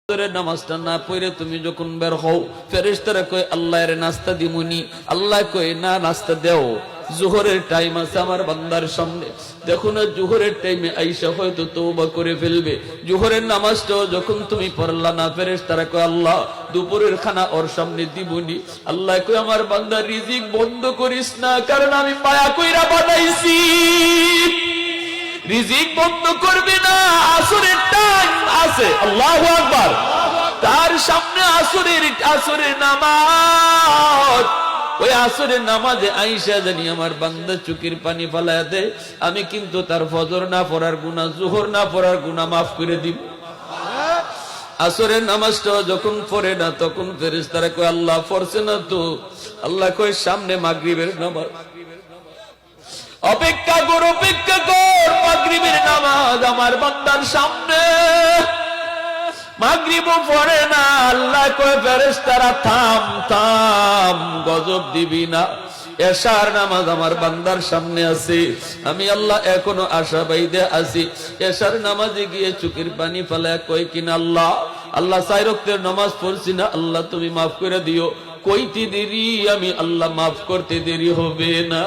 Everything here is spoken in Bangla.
নামাজটা না পড়ে তুমি যখন বের হও, ফেরেশতারা কয় আল্লাহর নাস্তা দিমুনি, আল্লাহ কয় না নাস্তা দেও, জোহরের টাইম আছে আমার বান্দার সামনে। দেখো না জোহরের টাইমে আইসা হয়তো তওবা করে ফেলবে। জোহরের নামাজটাও যখন তুমি পড়লা না, ফেরেশতারা কয় আল্লাহ দুপুরের খানা ওর সামনে দিবনি। আল্লাহ কয় আমার বান্দা রিজিক বন্ধ করিস না, কারণ আমি মায়া কইরা বানাইছি, রিজিক বন্ধ করবে না। আসরের টাইম আছে, আল্লাহু আকবার, তার সামনে আসরের নামাজ। ওই আসরের নামাজে আইসা জানি আমার বান্দা চোখের পানি ফালায়া দেয়, আমি কিন্তু তার ফজর না পড়ার গুনাহ, জোহর না পড়ার গুনাহ মাফ করে দিব। আসরের নামাজটা যখন পড়ে না, তখন ফেরেশতারা কয় আল্লাহ পড়ছে না তো। আল্লাহ কয় সামনে মাগরিবের নামাজ, অপেক্ষা কর মাগরিবের নামাজ আমার বান্দার সামনে। মাগরিবও পড়ে না, আল্লাহ কয় ফেরেশতারা থাম থাম, গজব দিবি না। এশার নামাজ আমার বান্দার সামনে আছে, আমি আল্লাহ এখনো আশা বাইদে আছি। এশার নামাজে গিয়ে চোখের পানি ফেলায় কয় কিনা আল্লাহ আল্লাহ 4 ওয়াক্তের নামাজ পড়ছি না, আল্লাহ তুমি মাফ করে দিও। কইতে দেরি, আমি আল্লাহ মাফ করতে দেরি হবে না।